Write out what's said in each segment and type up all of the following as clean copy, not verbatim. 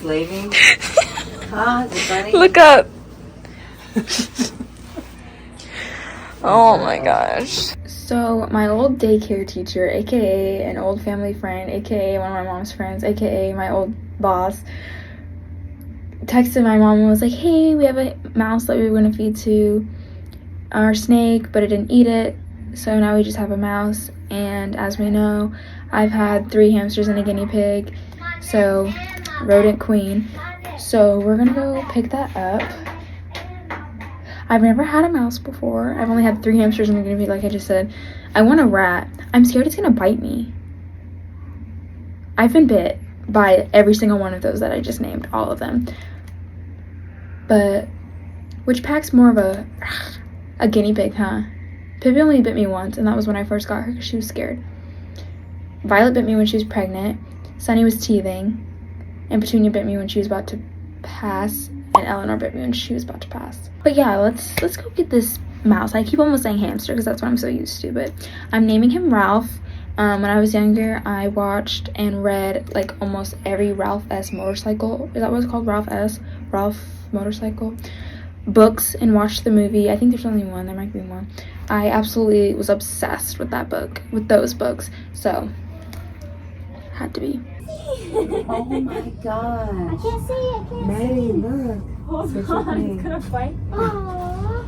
enslaving? Huh? Is it funny? Look up. Oh my gosh. So my old daycare teacher, aka an old family friend, aka one of my mom's friends, aka my old boss, texted my mom and was like, hey, we have a mouse that we were going to feed to our snake, but it didn't eat it, so now we just have a mouse. And as we know, I've had 3 hamsters and a guinea pig, so rodent queen. So we're gonna go pick that up. I've never had a mouse before. I've only had 3 hamsters and a guinea pig, like I just said. I want a rat. I'm scared it's gonna bite me. I've been bit by every single one of those that I just named, all of them. But which pack's more of a guinea pig, huh? Pippi only bit me once, and that was when I first got her because she was scared. Violet bit me when she was pregnant. Sunny was teething. And Petunia bit me when she was about to pass. And Eleanor bit me when she was about to pass. But yeah, let's go get this mouse. I keep almost saying hamster because that's what I'm so used to. But I'm naming him Ralph. When I was younger, I watched and read like almost every Ralph S. motorcycle. Is that what it's called? Ralph S. Ralph motorcycle books, and watched the movie. I think there's only one. There might be more. I absolutely was obsessed with that book, with those books. So had to be. Oh my gosh. I can't see it. Maddie, look. Hold What's on, your name? it's gonna fight. Aww.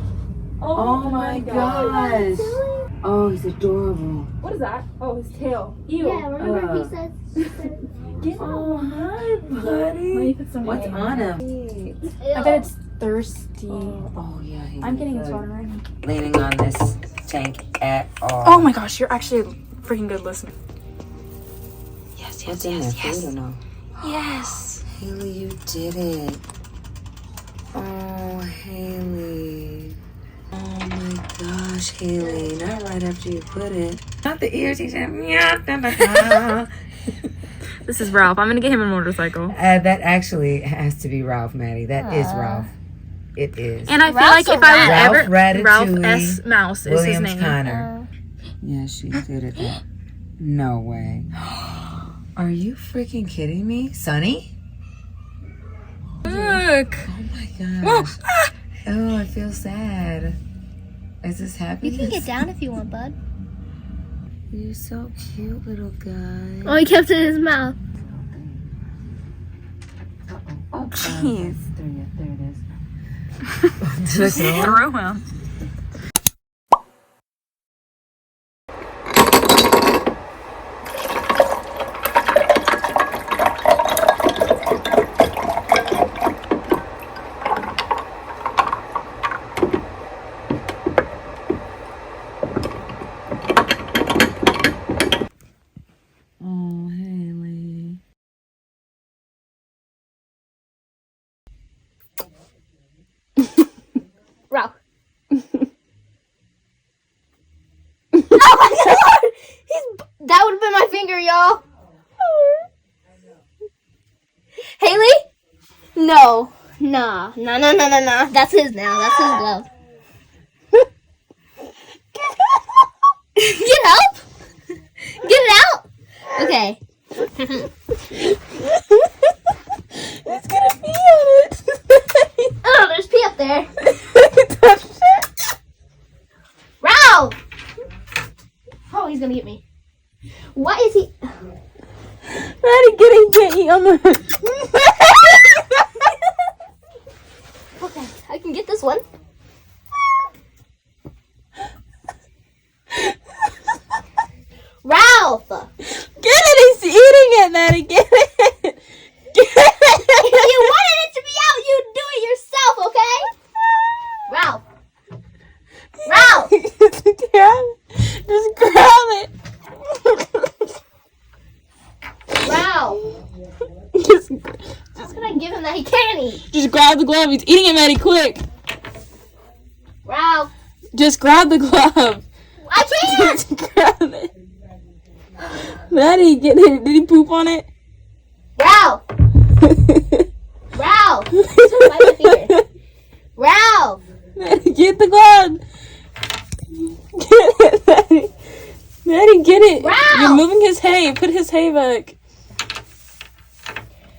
Oh my gosh. Oh, he's adorable. What is that? Oh, his tail. Ew. Yeah, remember he said. Oh, hi, buddy. Let me put some What's name. on him? I bet it's thirsty. Oh, yeah. He I'm is getting his good. water right now. Leaning on this tank at all. Oh my gosh, you're actually a freaking good listener. Yes, What's in there? Food or no? Yes. Haley, you did it. Oh, Haley. Oh my gosh, Haley. Not right after you put it. Not the ears. He said, meow, da, da, da. This is Ralph. I'm gonna get him a motorcycle. That actually has to be Ralph, Maddie. That is Ralph. It is. And I feel Ralph's like if a I was rat. ever Ralph Ralph Ratatouille, S. Mouse is his Williams name. Connor. Yeah, she did it. No way. Are you freaking kidding me? Sunny? Look. Oh my gosh. Oh, I feel sad. Is this happy? You can get down if you want, bud. You're so cute, little guy. Oh, he kept it in his mouth. Oh, jeez. There it is. Just throw him. Oh, Haley. Ralph. Oh my god! That would have been my finger, y'all. Haley? No. Nah. Nah. That's his now. That's his glove. Get help? Get it out? Okay. It's gonna pee on it. Oh, there's pee up there. Ralph! Oh, he's gonna get me. What is he? Maddie, get you on the. Okay, I can get this one. Ralph! Get it! He's eating it, Maddie. Get it. Get If you wanted it to be out, you'd do it yourself, okay? Ralph! Just grab it. Ralph! Just How can I give him that he can't eat? Just grab the glove. He's eating it, Maddie. Quick. Ralph! Just grab the glove. I can't! Just grab it. Maddie, get it. Did he poop on it? Ralph! Ralph! He's gonna bite my finger. Ralph! Maddie, get the glove. Get it, Maddie. Maddie, get it. Ralph! You're moving his hay. Put his hay back.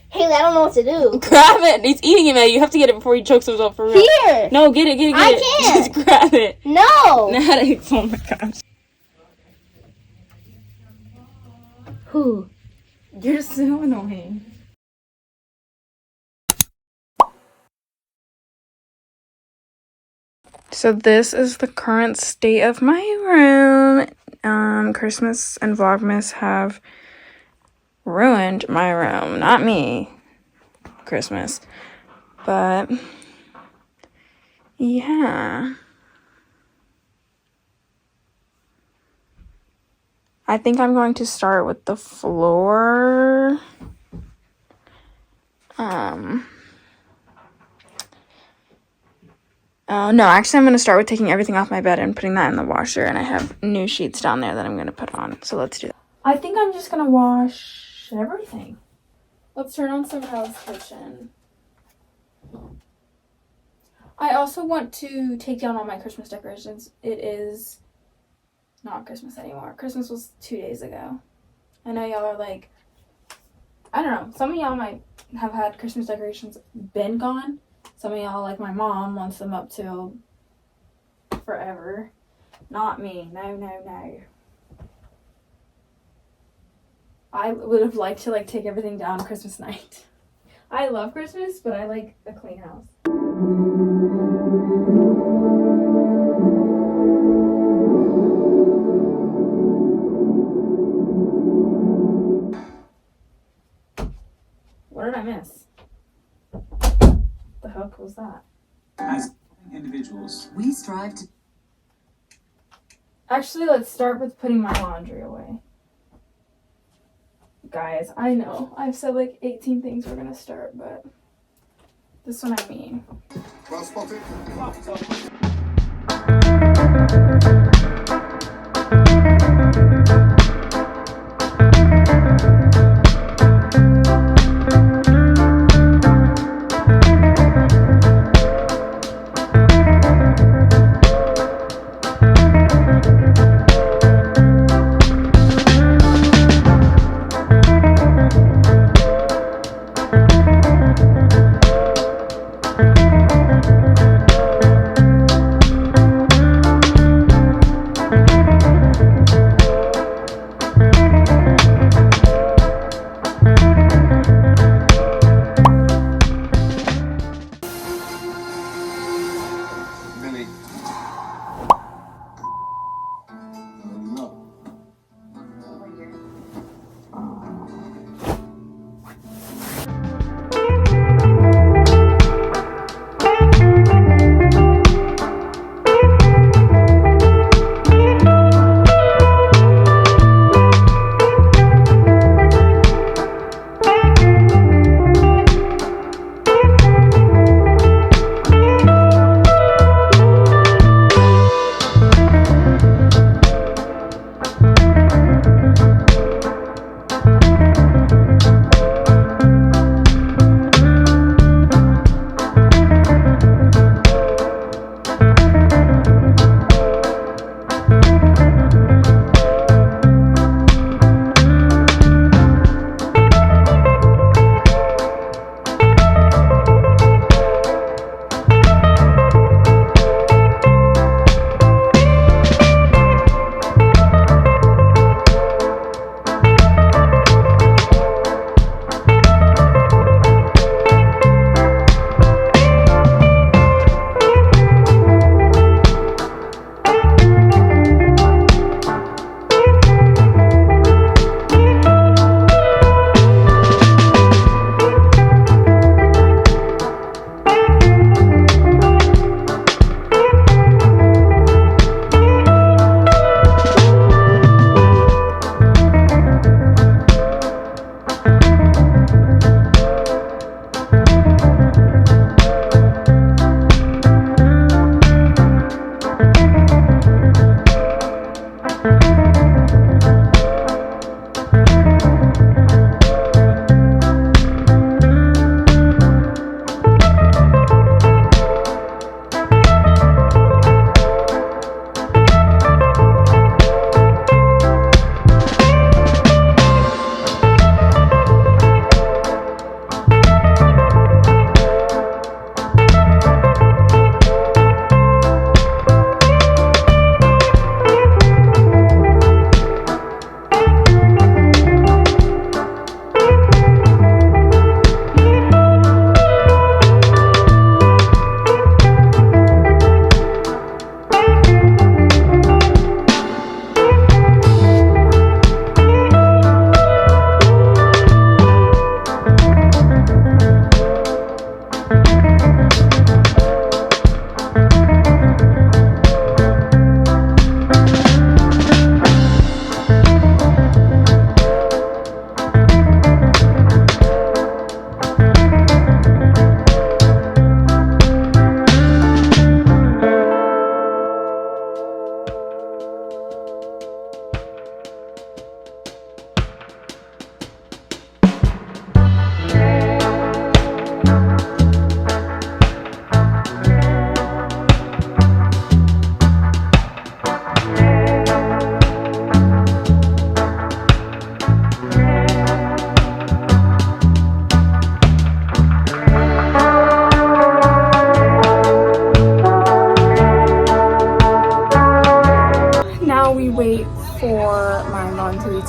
Haley, Haley, I don't know what to do. Grab it. He's eating it, man. You have to get it before he chokes himself for real. Here. No, get it. I it. can't. Just grab it. No. Oh my gosh. Who? You're so annoying. So this is the current state of my room. Christmas and Vlogmas have ruined my room. Not me. Christmas. But yeah. I think I'm going to start with the floor. No, actually I'm going to start with taking everything off my bed and putting that in the washer, and I have new sheets down there that I'm going to put on. So let's do that. I think I'm just going to wash everything. Let's turn on some Hell's Kitchen. I also want to take down all my Christmas decorations. It is not Christmas anymore. Christmas was 2 days ago. I know y'all are like, I don't know. Some of y'all might have had Christmas decorations been gone. Some of y'all, like my mom, wants them up till forever. Not me. No. I would have liked to take everything down Christmas night. I love Christmas, but I like a clean house. What did I miss? The heck was that? As individuals, we strive to. Actually, let's start with putting my laundry away. Guys, I know I've said 18 things we're gonna start, but this one I mean. well spotted.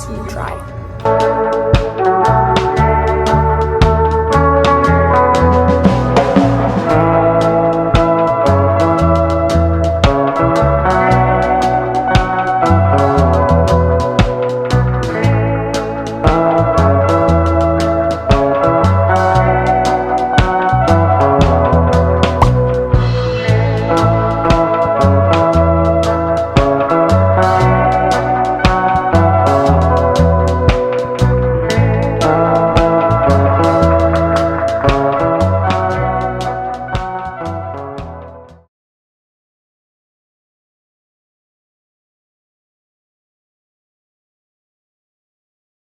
to try.